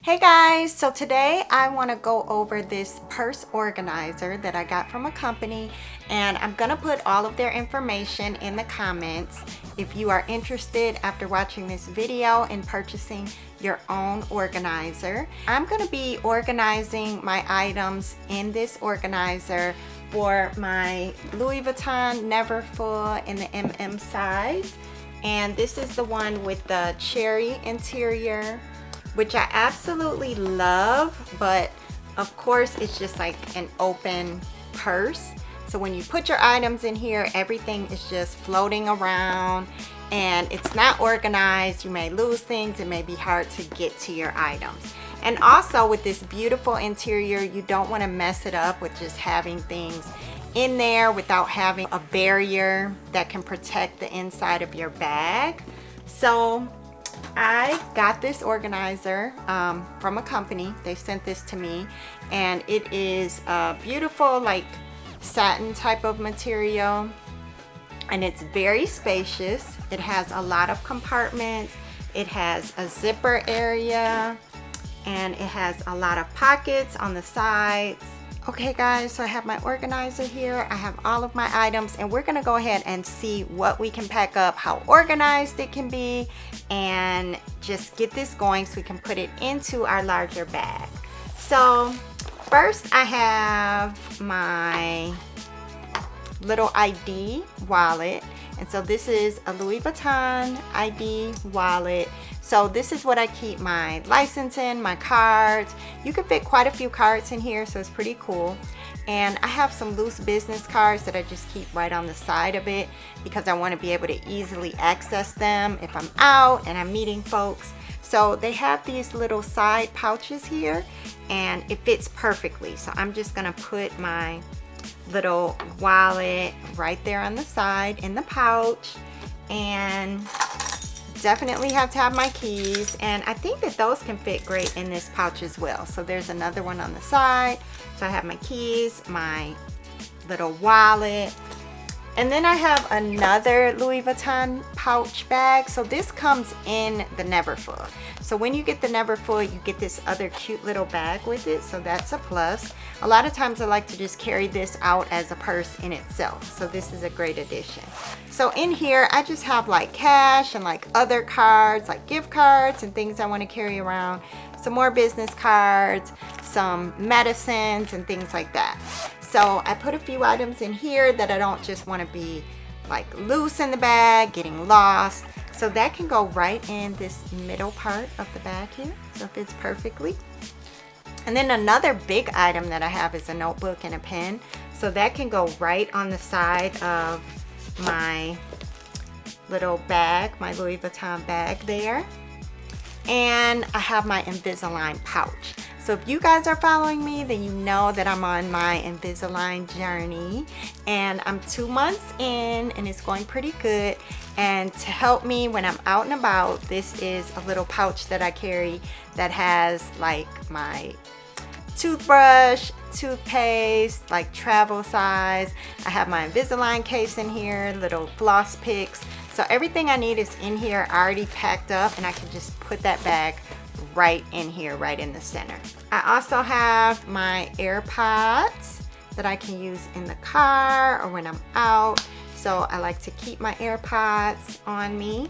Hey guys, so today I want to go over this purse organizer that I got from a company, and I'm gonna put all of their information in the comments if you are interested after watching this video in purchasing your own organizer. I'm gonna be organizing my items in this organizer for my Louis Vuitton Neverfull in the MM size, and this is the one with the cherry interior, which I absolutely love, but of course it's just like an open purse. So when you put your items in here, everything is just floating around and it's not organized. You may lose things. It may be hard to get to your items. And also with this beautiful interior, you don't want to mess it up with just having things in there without having a barrier that can protect the inside of your bag. So I got this organizer from a company. They sent this to me, and it is a beautiful like satin type of material, and it's very spacious. It has a lot of compartments. It has a zipper area, and it has a lot of pockets on the sides. Okay guys, so I have my organizer here. I have all of my items, and we're gonna go ahead and see what we can pack up, how organized it can be, and just get this going so we can put it into our larger bag. So first I have my little ID wallet, and so this is a Louis Vuitton ID wallet. So this is what I keep my license in, my cards. You can fit quite a few cards in here, so it's pretty cool. And I have some loose business cards that I just keep right on the side of it because I want to be able to easily access them if I'm out and I'm meeting folks. So they have these little side pouches here, and it fits perfectly. So I'm just gonna put my little wallet right there on the side in the pouch, and definitely have to have my keys, and I think that those can fit great in this pouch as well. So there's another one on the side. So I have my keys, my little wallet, and then I have another Louis Vuitton pouch bag. So this comes in the Neverfull. So when you get the Neverfull, you get this other cute little bag with it, so that's a plus. A lot of times I like to just carry this out as a purse in itself, so this is a great addition. So in here I just have like cash and like other cards, like gift cards and things I want to carry around, some more business cards, some medicines and things like that. So I put a few items in here that I don't just want to be like loose in the bag, getting lost. So that can go right in this middle part of the bag here, so it fits perfectly. And then another big item that I have is a notebook and a pen. So that can go right on the side of my little bag, my Louis Vuitton bag there. And I have my Invisalign pouch. So if you guys are following me, then you know that I'm on my Invisalign journey, and I'm 2 months in and it's going pretty good. And to help me when I'm out and about, this is a little pouch that I carry that has like my toothbrush, toothpaste, like travel size. I have my Invisalign case in here, little floss picks. So everything I need is in here already packed up, and I can just put that bag right in here, right in the center. I also have my AirPods that I can use in the car or when I'm out. So I like to keep my AirPods on me,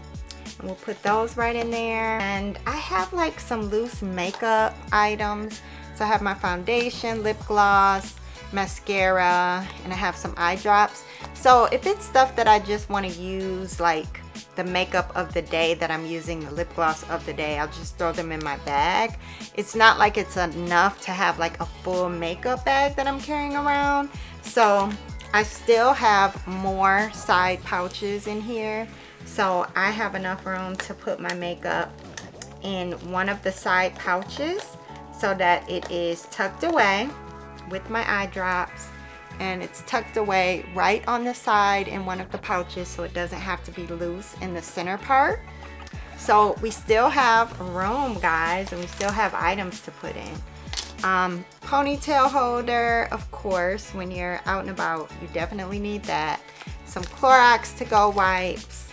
and we'll put those right in there. And I have like some loose makeup items. So I have my foundation, lip gloss, mascara, and I have some eye drops. So if it's stuff that I just want to use, like the makeup of the day that I'm using, the lip gloss of the day, I'll just throw them in my bag. It's not like it's enough to have like a full makeup bag that I'm carrying around. So I still have more side pouches in here. So I have enough room to put my makeup in one of the side pouches so that it is tucked away with my eye drops, and it's tucked away right on the side in one of the pouches, so it doesn't have to be loose in the center part. So we still have room, guys, and we still have items to put in. Ponytail holder, of course, when you're out and about, you definitely need that. Some Clorox to-go wipes,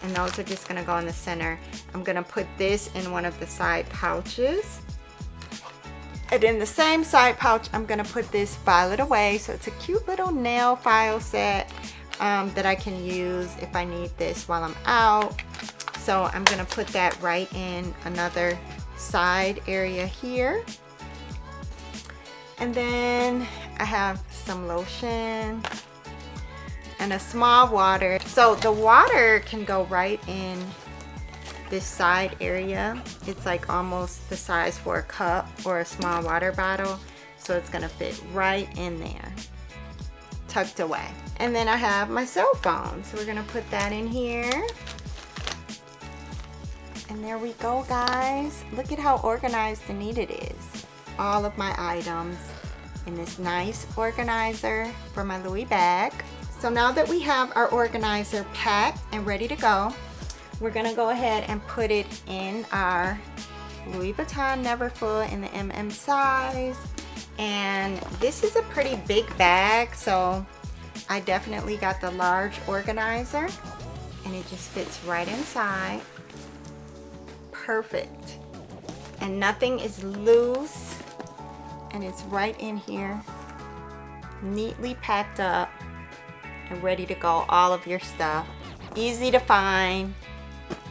and those are just gonna go in the center. I'm gonna put this in one of the side pouches. And in the same side pouch, I'm gonna put this File It Away. So it's a cute little nail file set that I can use if I need this while I'm out. So I'm gonna put that right in another side area here. And then I have some lotion and a small water. So the water can go right in this side area. It's like almost the size for a cup or a small water bottle. So it's gonna fit right in there, tucked away. And then I have my cell phone. So we're gonna put that in here. And there we go, guys. Look at how organized and neat it is. All of my items in this nice organizer for my Louis bag. So now that we have our organizer packed and ready to go, we're gonna go ahead and put it in our Louis Vuitton Neverfull in the MM size. And this is a pretty big bag, so I definitely got the large organizer, and it just fits right inside. Perfect. And nothing is loose, and it's right in here, neatly packed up and ready to go. All of your stuff, easy to find,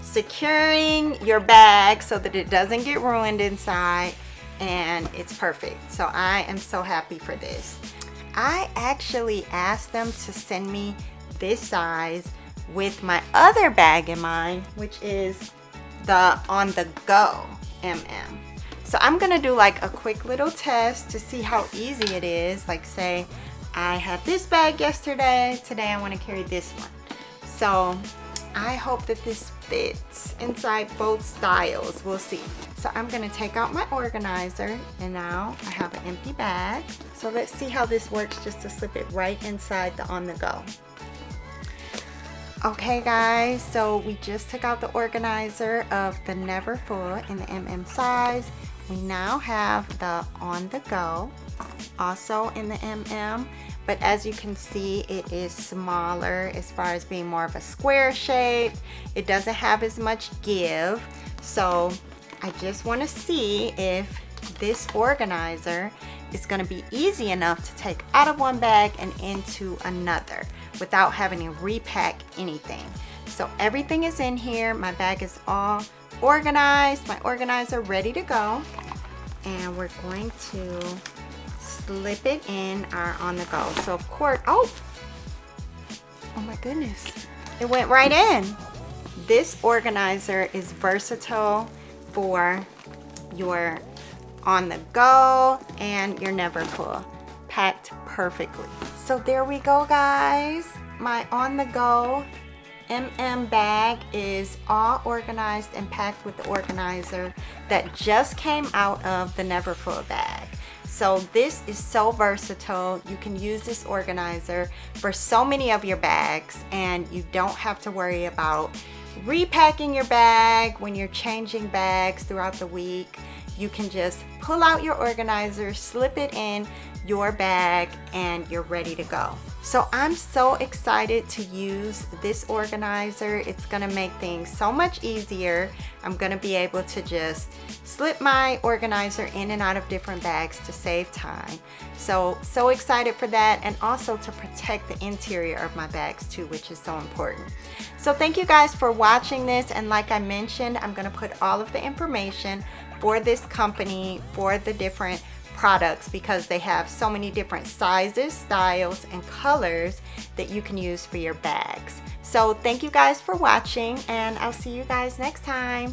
securing your bag so that it doesn't get ruined inside, and it's perfect. So I am so happy for this. I actually asked them to send me this size with my other bag in mind, which is the OnTheGo MM. So I'm gonna do like a quick little test to see how easy it is. Like, say I had this bag yesterday, today I want to carry this one. So I hope that this fits inside both styles. We'll see. So I'm gonna take out my organizer, and now I have an empty bag. So let's see how this works, just to slip it right inside the OnTheGo. Okay guys, so we just took out the organizer of the Neverfull in the MM size. We now have the OnTheGo, also in the MM, but as you can see, it is smaller as far as being more of a square shape. It doesn't have as much give. So I just want to see if this organizer is going to be easy enough to take out of one bag and into another without having to repack anything. So everything is in here. My bag is all organized, my organizer ready to go, and we're going to slip it in our OnTheGo. So of course, oh my goodness, it went right in. This organizer is versatile for your OnTheGo and your Neverfull, packed perfectly. So there we go, guys. My OnTheGo MM bag is all organized and packed with the organizer that just came out of the Neverfull bag. So this is so versatile. You can use this organizer for so many of your bags, and you don't have to worry about repacking your bag when you're changing bags throughout the week. You can just pull out your organizer, slip it in your bag, and you're ready to go. So I'm so excited to use this organizer. It's gonna make things so much easier. I'm gonna be able to just slip my organizer in and out of different bags to save time. So excited for that, and also to protect the interior of my bags too, which is so important. So thank you guys for watching this, and like I mentioned, I'm gonna put all of the information for this company, for the different products, because they have so many different sizes, styles, and colors that you can use for your bags. So thank you guys for watching, and I'll see you guys next time.